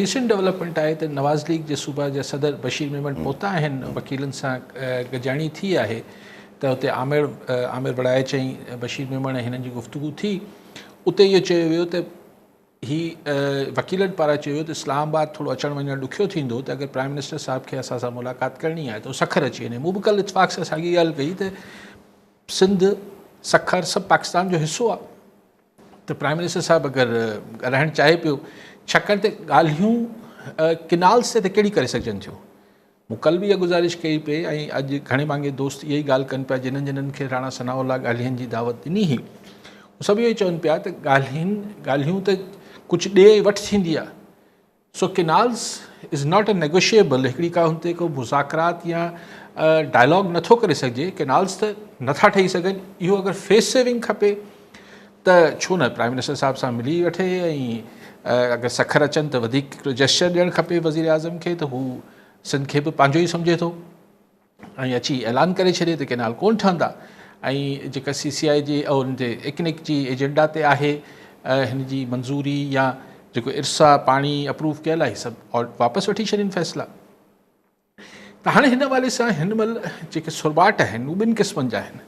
Recent development आहे त नवाज़ league जे सूबा जा सदर बशीर मेमन पहुता आहिनि वकीलनि सां गजाणी थी आहे त उते आमिर बड़ाए चई बशीर मेमन हिननि जी गुफ़्तगू थी उते इहो चयो वियो त वकीलनि पारां चयो त इस्लामाबाद थोरो अचणु वञणु ॾुखियो थींदो त अगरि प्राइम मिनिस्टर साहिब खे असां सां मुलाक़ात करणी आहे त उहो सखर अची वञे। मूं बि कल्ह इतफ़ाक़ सां साॻी ॻाल्हि कई त सिंध सखर सभु पाकिस्तान जो हिसो आहे त प्राइम मिनिस्टर साहिबु अगरि ॻाल्हाइणु चाहे पियो छाकाणि त ॻाल्हियूं किनाल्स ते कहिड़ी करे सघजनि थियूं। मूं कल्ह बि इहा गुज़ारिश कई पई ऐं अॼु घणे भाङे दोस्त इहा ई ॻाल्हि कनि पिया जिन्हनि खे राणा सनाउल्ला ॻाल्हियुनि जी दावत ॾिनी हुई सभु इहो ई चवनि पिया त ॻाल्हियूं त कुझु ॾे वठि थींदी आहे। सो किनाल्स इज़ नॉट अ नेगोशिएबल हिकिड़ी का हुते को मुज़ाकरात या डायलॉग नथो करे सघिजे। किनाल्स त नथा ठही सघनि। इहो अगरि फेस सेविंग खपे त छो न प्राइम मिनिस्टर साहिब सां मिली वठे ऐं अगरि सखर अचनि त वधीक जेस्चर ॾियणु खपे वज़ीर आज़म खे त हू सिंध खे बि पंहिंजो ई सम्झे थो ऐं अची ऐलान करे छॾे त केनाल कोन ठहंदा। ऐं जेका CCI जी हुन ते इकनिक जी एजेंडा ते आहे हिन जी मंज़ूरी या जेको इर्सा पाणी अप्रूव कयल आहे सभु और वापसि वठी छॾनि फ़ैसिला। त हाणे हिन हवाले सां हिन महिल जेके सुरबाट आहिनि उहे ॿिनि क़िस्मनि जा आहिनि।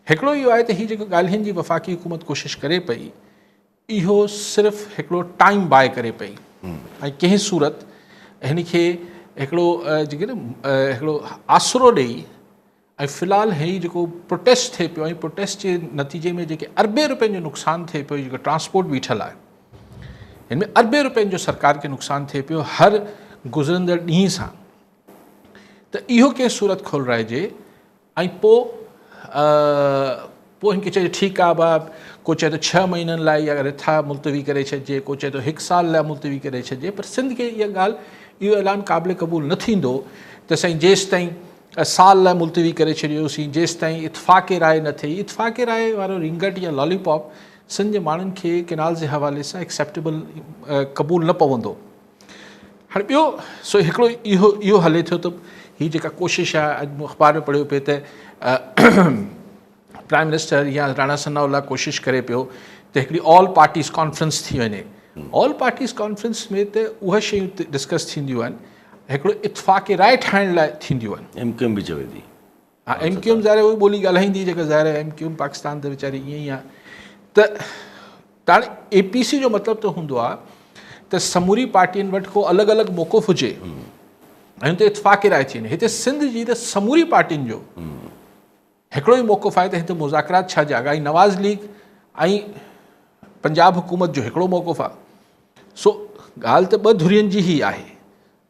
हिकिड़ो इहो आहे त हीअ जेको ॻाल्हियुनि जी वफ़ाक़ी हुकूमत कोशिशि करे पई इहो सिर्फ़ु हिकिड़ो टाइम बाय करे पई ऐं कंहिं सूरत हिन खे हिकिड़ो जेके न हिकिड़ो आसरो ॾेई ऐं फ़िलहालु हीअ जेको प्रोटेस्ट थिए पियो ऐं प्रोटेस्ट जे नतीजे में जेके अरबे रुपयनि जो नुक़सानु थिए पियो जेको ट्रांसपोर्ट बीठल आहे हिन में अरबे रुपयनि जो सरकार खे नुक़सानु थिए पियो हर गुज़रंदड़ ॾींहं सां। त इहो कंहिं सूरत खोलराइजे ऐं पोइ हिनखे चए ठीकु आहे भाउ को चए थो 6 महीननि लाइ या रिथा मुलतवी करे छॾिजे को चए थो 1 साल लाइ मुलतवी करे छॾिजे पर सिंध खे इहा ॻाल्हि इहो ऐलान क़ाबिल क़बूल न थींदो त साईं जेसि ताईं साल लाइ मुलतवी करे छॾियोसीं जेसि ताईं इतफ़ाक़ राय न थिए। इतफ़ाक़ राय वारो रिंगट या लॉलीपॉप सिंध जे माण्हुनि खे किनाल जे हवाले सां एक्सेप्टेबल क़बूल न पवंदो। हाणे ॿियो सो हिकिड़ो इहो हले थो त हीअ जेका कोशिशि आहे अॼु मूं अख़बार में पढ़ियो पियो त प्राइम मिनिस्टर या राणा सनाउल्ला कोशिशि करे पियो त हिकिड़ी ऑल पार्टीज़ कॉन्फ्रेंस थी वञे। ऑल पार्टीज़ कॉन्फ्रेंस में त उहे शयूं डिस्कस थींदियूं आहिनि हिकिड़ो इतफ़ाक़ राय ठाहिण लाइ थींदियूं आहिनि। MQM बि चवे थी हा MQM ज़ाहिर उहा ॿोली ॻाल्हाईंदी जेका ज़ाहिर MQM पाकिस्तान त वीचारी ईअं ई आहे त हाणे APC जो मतिलबु त हूंदो आहे त समूरी पार्टियुनि वटि को अलॻि अलॻि मौक़ुफ़ हुजे ऐं हुते इतफ़ाक़ राय थी वञे। हिते सिंध जी त समूरी पार्टियुनि जो हिकिड़ो ई मौक़ुफ़ आहे त हिते मुज़ाकरात छा जाॻा ऐं नवाज़ लीग ऐं पंजाब हुकूमत जो हिकिड़ो मौक़ुफ़ आहे। सो ॻाल्हि त 2 धुरियुनि जी ई आहे।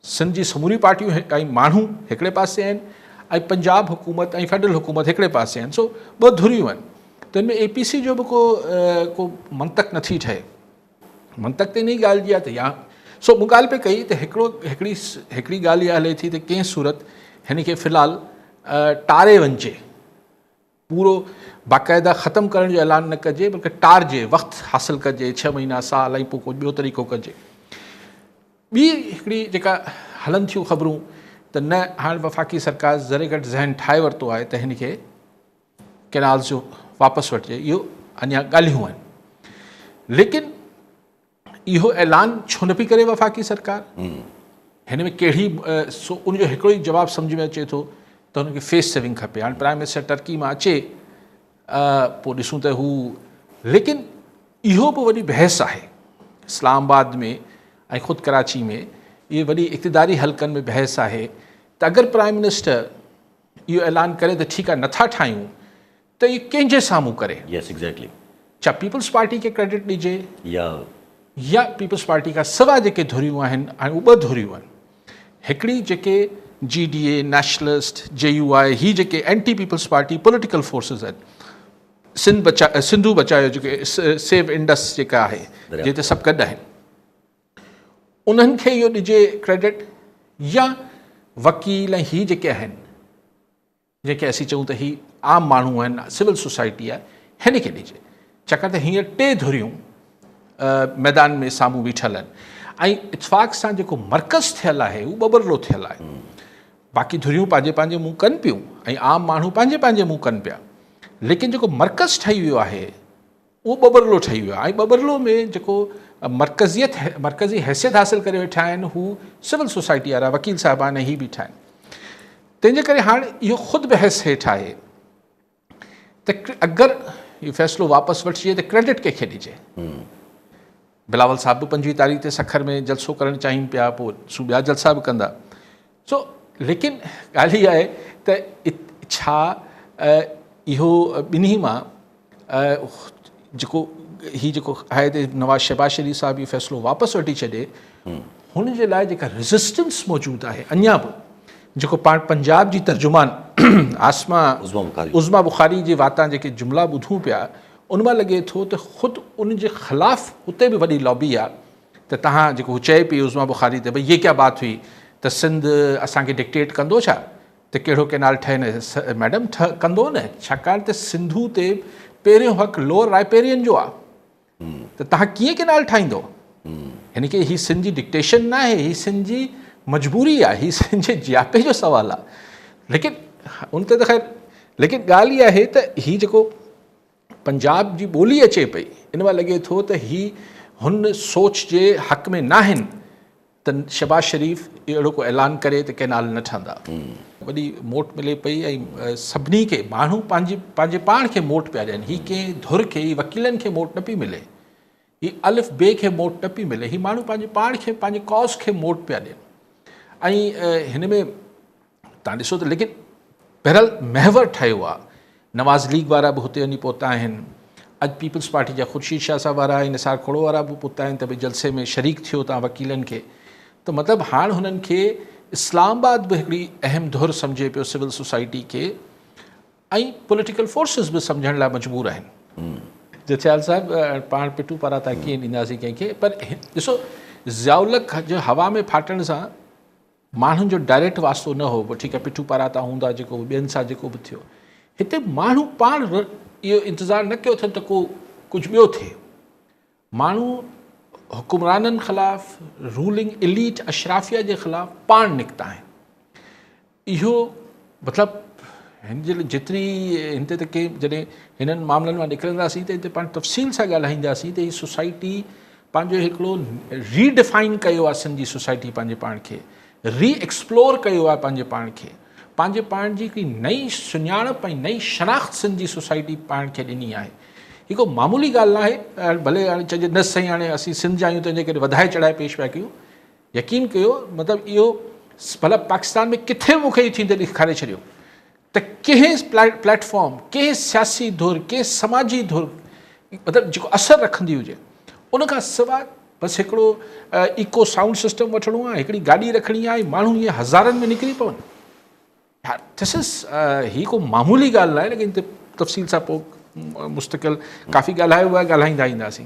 सिंध जी समूरी पार्टियूं ऐं माण्हू हिकिड़े पासे आहिनि ऐं पंजाब हुकूमत ऐं फेडरल हुकूमत हिकिड़े पासे आहिनि। सो 2 धुरियूं आहिनि त हिन में APC जो बि को मंतक नथी ठहे। मंतक त इन ई ॻाल्हि जी आहे त या सो मूं ॻाल्हि पई कई त हिकिड़ी ॻाल्हि इहा हले थी त कंहिं सूरत हिन खे फ़िलहालु टारे वञिजे पूरो बाक़ाइदा ख़तमु करण जो ऐलान न कजे बल्कि टारिजे वक़्तु हासिलु कजे 6 महीना साल ऐं पोइ कोई ॿियो तरीक़ो कजे। ॿी हिकिड़ी जेका हलनि थियूं ख़बरूं त न हाणे वफ़ाक़ी सरकार ज़रे घटि ज़हन ठाहे वरितो आहे त हिन खे कैनाल्स जो वापसि वठिजे। इहो अञा ॻाल्हियूं आहिनि लेकिन इहो ऐलान छो न पई करे वफ़ाक़ी सरकार हिन में कहिड़ी सो उनजो हिकिड़ो ई जवाबु सम्झ में अचे थो त हुनखे फेस सेविंग खपे। हाणे प्राइम मिनिस्टर टर्की मां अचे पोइ ॾिसूं त हू लेकिन इहो बि वॾी बहस आहे इस्लामाबाद में ऐं ख़ुदि कराची में इहे वॾी इक़्तिदारी हल्कनि में बहस आहे त अगरि प्राइम मिनिस्टर इहो ऐलान करे त ठीकु आहे नथा ठाहियूं त इहे कंहिंजे साम्हूं करे। यस एग्ज़ैक्टली छा पीपल्स पार्टी खे क्रेडिट ॾिजे या पीपल्स पार्टी खां सवाइ जेके धुरियूं आहिनि ऐं उहे 2 धुरियूं आहिनि। हिकिड़ी जेके GDA नेशनलिस्ट JUI ही जेके anti people's party political forces आहिनि सिंधु बचायो जेके सेव इंडस जेका आहे जिते त सभु गॾु आहिनि उन्हनि खे इहो ॾिजे क्रेडिट या वकील ऐं ही जेके आहिनि जेके असीं चऊं त ही आम माण्हू आहिनि सिविल सोसाइटी आहे हिन खे ॾिजे छाकाणि त हींअर 2 धुरियूं मैदान में साम्हूं बीठल आहिनि ऐं इतफ़ाक़ सां जेको मर्कज़ थियल आहे उहो ॿबरलो थियल आहे। बाक़ी धुरियूं पंहिंजे मुंहुं कनि पियूं ऐं आम माण्हू पंहिंजे मुंहुं कनि पिया लेकिन जेको मर्कज़ ठही वियो आहे उहो ॿबरलो ठही वियो आहे ऐं ॿबरलो में जेको मरकज़ी हैसियत हासिल करे वेठा आहिनि हू सिविल सोसाइटी वारा वकील साहिबान ही बीठा आहिनि। तंहिंजे करे हाणे इहो ख़ुदि बहस हेठि आहे त अगरि इहो फ़ैसिलो वापसि वठिजे त क्रेडिट कंहिंखे ॾिजे। बिलावल साहब बि 25 तारीख़ ते सखर में जलसो करणु चाहिनि पिया, पोइ ॿिया जलसा बि कंदा। लेकिन ॻाल्हि इहा आहे त छा इहो ॿिन्ही मां जेको आहे त नवाज़ शहबाज शरीफ़ साहब इहो फ़ैसिलो वापसि वठी छॾे, हुन जे लाइ जेका रेज़िस्टेंस मौजूदु आहे अञा बि, जेको पाण पंजाब जी तर्जुमान आसमा उज़मा बुखारी जे वाता जेके जुमिला ॿुधूं पिया, उन मां लॻे थो त ख़ुदि उन जे ख़िलाफ़ु हुते बि वॾी लॉबी आहे। त तव्हां जेको हू चए पई उज़मा बुखारी ते भई ये क्या बात हुई त सिंध असांखे डिक्टेट कंदो छा, त कहिड़ो कैनाल ठहे न। मैडम कंदो न, छाकाणि त सिंधू ते पहिरियों हक़ लोअर रायपेरियन जो आहे, त तव्हां कीअं कैनाल ठाहींदो? यानी कि हीअ सिंध जी डिक्टेशन न आहे, हीअ सिंध जी मजबूरी आहे, हीअ सिंध जे जियापे जो सुवालु आहे। लेकिन उन ते त ख़ैर, लेकिन ॻाल्हि इहा आहे त हीअ जेको पंजाब जी ॿोली अचे पई, इन मां लॻे थो त हीअ हुन सोच जे हक़ में न आहिनि त शहबाज शरीफ़ अहिड़ो को ऐलान करे त कैनाल न ठहंदा। वॾी मोट मिले पई ऐं सभिनी खे माण्हू पंहिंजे पाण खे मोट पिया ॾियनि। हीअ कंहिं धुर खे, हीअ वकीलनि खे मोट न पई मिले, हीअ अलिफ बे खे मोट न पई मिले, हीअ माण्हू पंहिंजे पाण खे, पंहिंजे कॉज़ खे मोट पिया ॾियनि। ऐं हिन में तव्हां ॾिसो त लेकिन बहरहाल महवर ठहियो आहे। नवाज़ लीग वारा बि हुते वञी पहुता आहिनि। अॼु पीपल्स पार्टी जा ख़ुर्शीद शाह साहब वारा ऐं निसार खोड़ो वारा बि पहुता आहिनि त भई जलसे में शरीक थियो तव्हां वकीलनि खे। त मतिलबु हाणे हुननि खे इस्लामाबाद बि हिकिड़ी अहम धुर सम्झे पियो सिविल सोसाइटी खे, ऐं पॉलिटिकल फोर्सिस बि सम्झण लाइ मजबूर आहिनि। जथियाल साहब पाण पिटू पारां था कीअं ॾींदासीं कंहिंखे, पर ॾिसो ज़ियाउल जो हवा में फाटण सां माण्हुनि जो डायरेक्ट वास्तो न हो। ठीकु आहे, पिटू पारां था हूंदा, जेको ॿियनि सां जेको बि थियो, हिते माण्हू पाण इहो इंतज़ारु न कयो अथनि त कुझु ॿियो थिए। माण्हू हुकुमराननि ख़िलाफ़ु, रूलिंग एलीट अशराफिया जे ख़िलाफ़ु पाण निकिता आहिनि। इहो मतिलबु हिन जे जेतिरी हिन ते त के जॾहिं हिननि मामलनि मां निकिरंदासीं त हिते पाण तफ़सील सां ॻाल्हाईंदासीं त हीअ सोसाइटी पंहिंजो हिकिड़ो रीडिफाइन कयो आहे। सिंध जी सोसाइटी पंहिंजे पाण खे री एक्सप्लोर कयो आहे, पंहिंजे पाण जी हिकिड़ी नई सुञाणप ऐं नई शनाख़्त सिंध जी सोसाइटी पाण खे ॾिनी आहे। हिकु मामूली ॻाल्हि न आहे। भले हाणे चइजे न साईं हाणे असीं सिंध जा आहियूं तंहिंजे करे वधाए चढ़ाए पेश पिया कयूं। यकीन कयो, मतिलबु इहो भला पाकिस्तान में किथे मूंखे इहो थींदे ॾेखारे छॾियो त कंहिं प्लेटफॉर्म, कंहिं सियासी धुर, कंहिं समाजी धुर मतिलबु जेको असरु रखंदी हुजे, उन खां सवाइ बसि हिकिड़ो इको साउंड सिस्टम वठिणो आहे, हिकिड़ी गाॾी रखणी आहे, माण्हू ईअं हज़ारनि में निकिरी पवनि। दिस इज़ हीअ को मामूली ॻाल्हि न आहे। लेकिन तफ़सील सां पोइ मुस्तक़िल काफ़ी ॻाल्हायो आहे, ॻाल्हाईंदा ईंदासीं।